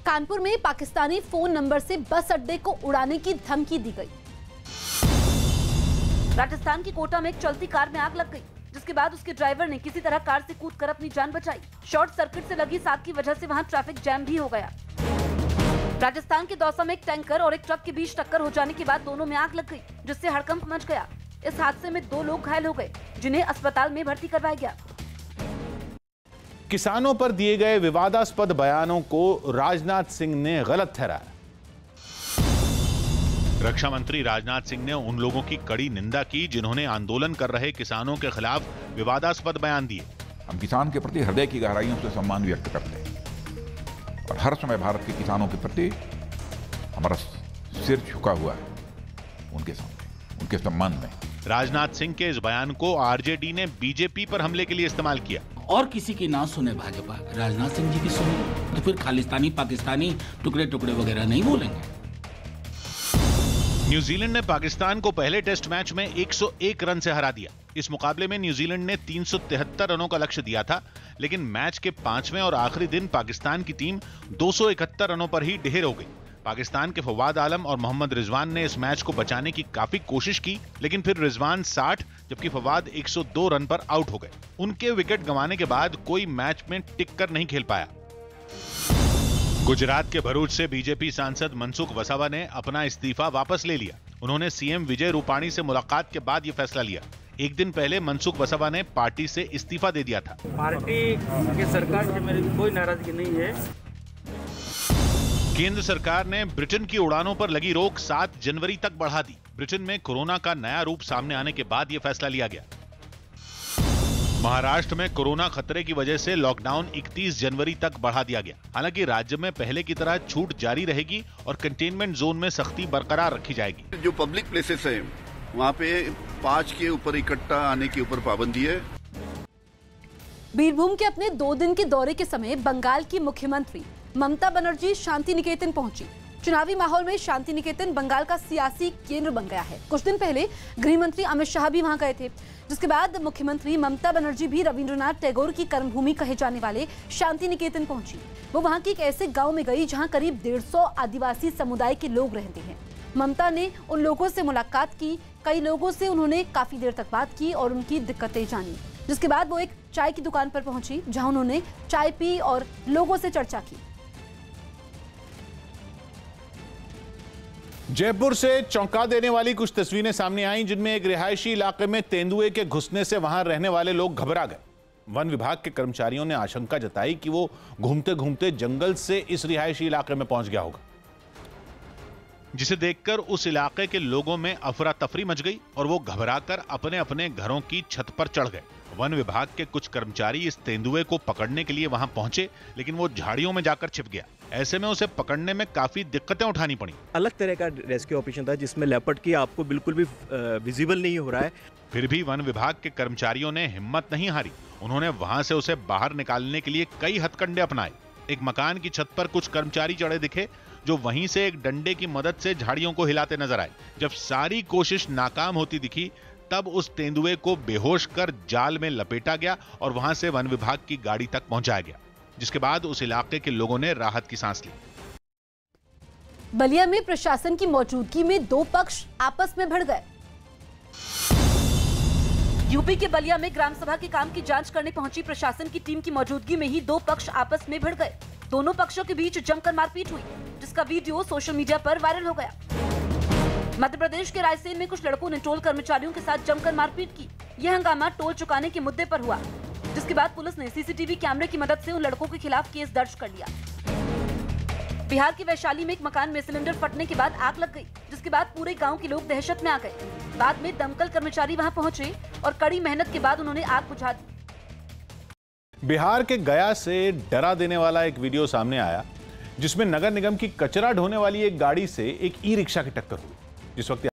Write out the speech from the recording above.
कानपुर में Pakistani phone number से बस अड्डे को उड़ाने की धमकी दी गई। राजस्थान की कोटा में एक चलती कार में आग लग गई, जिसके बाद उसके ड्राइवर ने किसी तरह कार से कूदकर अपनी जान बचाई। शॉर्ट सर्किट से लगी आग की वजह से वहां ट्रैफिक जैम भी हो गया। राजस्थान के दौसा में एक टैंकर और एक ट्रक के बीच टक्कर हो जाने के बाद दोनों में आग लग गई, जिससे हड़कंप मच गया। इस हादसे में 2 लोग घायल हो गए, जिन्हें अस्पताल में भर्ती करवाया गया। किसानों पर दिए गए विवादास्पद बयानों को राजनाथ सिंह ने गलत ठहराया। रक्षा मंत्री राजनाथ सिंह ने उन लोगों की कड़ी निंदा की जिन्होंने आंदोलन कर रहे किसानों के खिलाफ विवादास्पद बयान दिए। हम किसान के प्रति हृदय की गहराइयों से सम्मान व्यक्त करते हैं और हर समय भारत के किसानों के प्रति हमारा सिर झुका हुआ है उनके सामने, उनके सम्मान में। राजनाथ सिंह के इस बयान को आरजेडी ने बीजेपी पर हमले के लिए इस्तेमाल किया। और किसी की ना सुने भाजपा, राजनाथ सिंह जी की सुने तो फिर खालिस्तानी पाकिस्तानी टुकड़े टुकड़े वगैरह नहीं बोलेंगे। न्यूजीलैंड ने पाकिस्तान को पहले टेस्ट मैच में 101 रन से हरा दिया। इस मुकाबले में न्यूजीलैंड ने 373 रनों का लक्ष्य दिया था, लेकिन मैच के 5वें और आखिरी दिन पाकिस्तान की टीम 271 रनों पर ही ढेर हो गई। पाकिस्तान के फवाद आलम और मोहम्मद रिजवान ने इस मैच को बचाने की काफी कोशिश की, लेकिन फिर रिजवान 60 जबकि फवाद 102 रन पर आउट हो गए। उनके विकेट गंवाने के बाद कोई मैच में टिककर नहीं खेल पाया। गुजरात के भरूच से बीजेपी सांसद मनसुख वसावा ने अपना इस्तीफा वापस ले लिया। उन्होंने सीएम विजय रूपाणी से मुलाकात के बाद यह फैसला लिया। एक दिन पहले मनसुख वसावा ने पार्टी से इस्तीफा दे दिया था। पार्टी के सरकार से मेरी कोई नाराजगी नहीं है। केंद्र सरकार ने ब्रिटेन की उड़ानों पर लगी रोक 7 जनवरी तक बढ़ा दी। ब्रिटेन में कोरोना का नया रूप सामने आने के बाद यह फैसला लिया गया। महाराष्ट्र में कोरोना खतरे की वजह से लॉकडाउन 31 जनवरी तक बढ़ा दिया गया। हालांकि राज्य में पहले की तरह छूट जारी रहेगी और कंटेनमेंट जोन में सख्ती बरकरार रखी जाएगी। जो पब्लिक प्लेसेस हैं वहाँ पे 5 के ऊपर इकट्ठा आने के ऊपर पाबंदी है। बीरभूम के अपने 2 दिन के दौरे के समय बंगाल की मुख्यमंत्री ममता बनर्जी शांति निकेतन पहुंची। चुनावी माहौल में शांति निकेतन बंगाल का सियासी केंद्र बन गया है। कुछ दिन पहले गृह मंत्री अमित शाह भी वहां गए थे, जिसके बाद मुख्यमंत्री ममता बनर्जी भी रविंद्रनाथ टैगोर की कर्मभूमि कहे जाने वाले शांति निकेतन पहुंची। वो वहां के एक ऐसे गांव में गई जहां करीब 150 आदिवासी समुदाय के लोग रहते हैं। ममता ने उन लोगों से मुलाकात की, कई लोगों से उन्होंने काफी देर तक बात की और उनकी दिक्कतें जानी, जिसके बाद वो एक चाय की दुकान पर पहुंची जहां उन्होंने चाय पी और लोगों से चर्चा की। जयपुर से चौंका देने वाली कुछ तस्वीरें सामने आईं, जिनमें एक रिहायशी इलाके में तेंदुए के घुसने से वहां रहने वाले लोग घबरा गए। वन विभाग के कर्मचारियों ने आशंका जताई कि वो घूमते घूमते जंगल से इस रिहायशी इलाके में पहुंच गया होगा, जिसे देखकर उस इलाके के लोगों में अफरा तफरी मच गई और वो घबराकर अपने अपने घरों की छत पर चढ़ गए। वन विभाग के कुछ कर्मचारी इस तेंदुए को पकड़ने के लिए वहां पहुंचे, लेकिन वो झाड़ियों में जाकर छिप गया। ऐसे में उसे पकड़ने में काफी दिक्कतें उठानी पड़ी। अलग तरह का रेस्क्यू ऑपरेशन था जिसमें लेपर्ड की आपको बिल्कुल भी विजिबल नहीं हो रहा है। फिर भी वन विभाग के कर्मचारियों ने हिम्मत नहीं हारी। उन्होंने वहां से उसे बाहर निकालने के लिए कई हथकंडे अपनाए। एक मकान की छत पर कुछ कर्मचारी चढ़े दिखे, जो वहीं से एक डंडे की मदद से झाड़ियों को हिलाते नजर आए। जब सारी कोशिश नाकाम होती दिखी, तब उस तेंदुए को बेहोश कर जाल में लपेटा गया और वहां से वन विभाग की गाड़ी तक पहुंचाया गया, जिसके बाद उस इलाके के लोगों ने राहत की सांस ली। बलिया में प्रशासन की मौजूदगी में 2 पक्ष आपस में भिड़ गए। यूपी के बलिया में ग्राम सभा के काम की जांच करने पहुंची प्रशासन की टीम की मौजूदगी में ही 2 पक्ष आपस में भिड़ गए। दोनों पक्षों के बीच जमकर मारपीट हुई, जिसका वीडियो सोशल मीडिया पर वायरल हो गया। मध्य प्रदेश के रायसेन में कुछ लड़कों ने टोल कर्मचारियों के साथ जमकर मारपीट की। यह हंगामा टोल चुकाने के मुद्दे पर हुआ, जिसके बाद पुलिस ने सीसीटीवी कैमरे की मदद से उन लड़कों के खिलाफ केस दर्ज कर लिया। बिहार के वैशाली में एक मकान में सिलेंडर फटने के बाद आग लग गई, जिसके बाद पूरे गांव के लोग दहशत में आ गए। बाद में दमकल कर्मचारी वहां पहुंचे और कड़ी मेहनत के बाद उन्होंने आग बुझा दी। बिहार के गया से डरा देने वाला एक वीडियो सामने आया, जिसमें नगर निगम की कचरा ढोने वाली एक गाड़ी से एक ई रिक्शा की टक्कर हुई। जिस वक्त